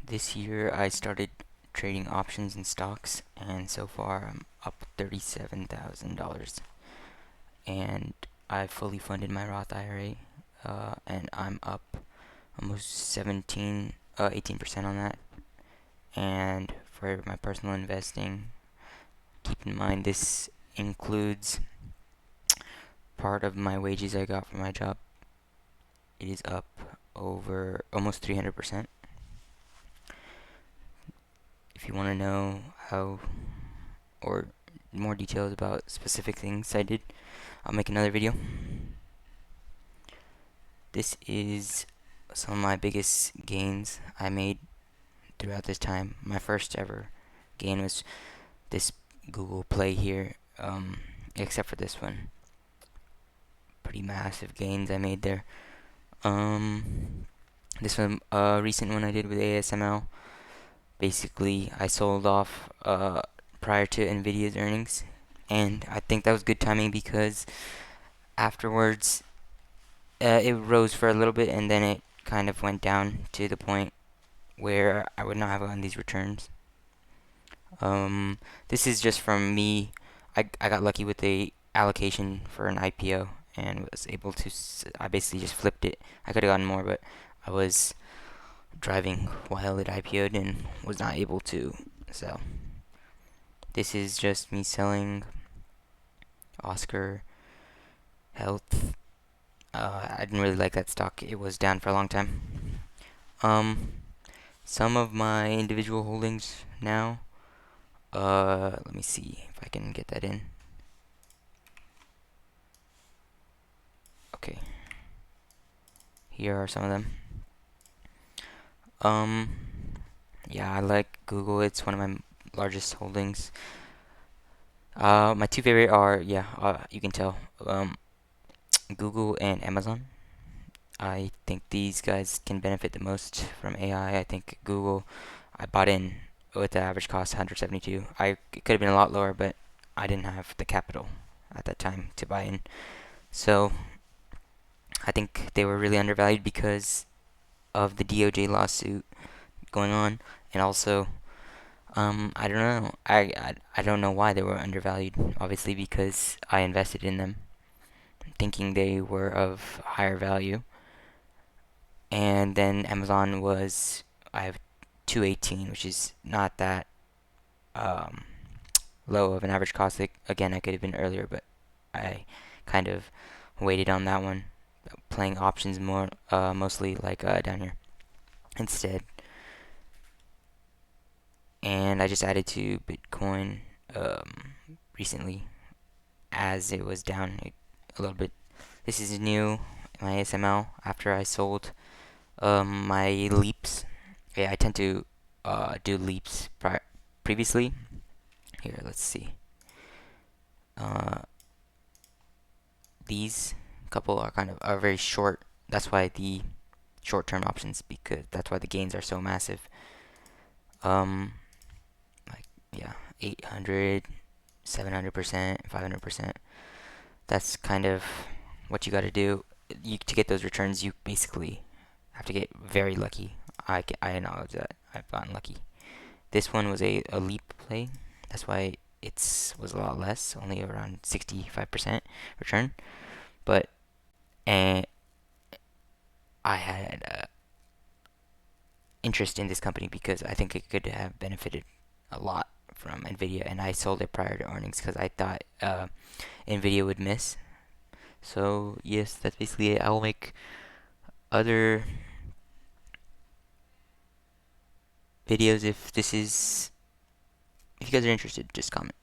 This year I started trading options and stocks, and so far I'm up $37,000. And I fully funded my Roth IRA, and I'm up almost 18% on that. And for my personal investing, keep in mind this includes part of my wages I got from my job. It is up over almost 300%. If you want to know how or more details about specific things I did, I'll make another video. This is some of my biggest gains I made throughout this time. My first ever gain was this Google Play here, except for this one. Pretty massive gains I made there. This one, recent one I did with ASML. Basically, I sold off prior to Nvidia's earnings, and I think that was good timing because afterwards it rose for a little bit and then it kind of went down to the point where I would not have gotten these returns. Um, this is just from me. I got lucky with the allocation for an IPO and was able to. I basically just flipped it. I could have gotten more, but I was driving while it IPO'd and was not able to sell. This is just me selling Oscar Health. I didn't really like that stock. It was down for a long time. Um, some of my individual holdings now. Let me see if I can get that in. Okay, here are some of them. Um, yeah, I like Google. It's one of my largest holdings. My two favorite are, yeah, you can tell, Google and Amazon. I think these guys can benefit the most from AI. I think Google, I bought in with the average cost 172. It could have been a lot lower, but I didn't have the capital at that time to buy in. So I think they were really undervalued because of the DOJ lawsuit going on, and also I don't know. I don't know why they were undervalued. Obviously, because I invested in them, thinking they were of higher value. And then Amazon was I have 218, which is not that um, low of an average cost. Like, again, I could have been earlier, but I kind of waited on that one, playing options more, mostly like down here instead. And I just added to Bitcoin recently as it was down a little bit. This is new, my ASML, after I sold my leaps. Yeah, I tend to do leaps previously. Here, let's see. Uh, these couple are kind of are very short. That's why the short-term options, because that's why the gains are so massive. Um, like yeah, 800, 700%, 500%. That's kind of what you got to do. To get those returns, you basically have to get very lucky. I acknowledge that I've gotten lucky. This one was a leap play. That's why it was a lot less, only around 65% return. But and I had interest in this company because I think it could have benefited a lot from Nvidia, and I sold it prior to earnings because I thought Nvidia would miss. So yes, that's basically it. I will make other videos if you guys are interested. Just comment.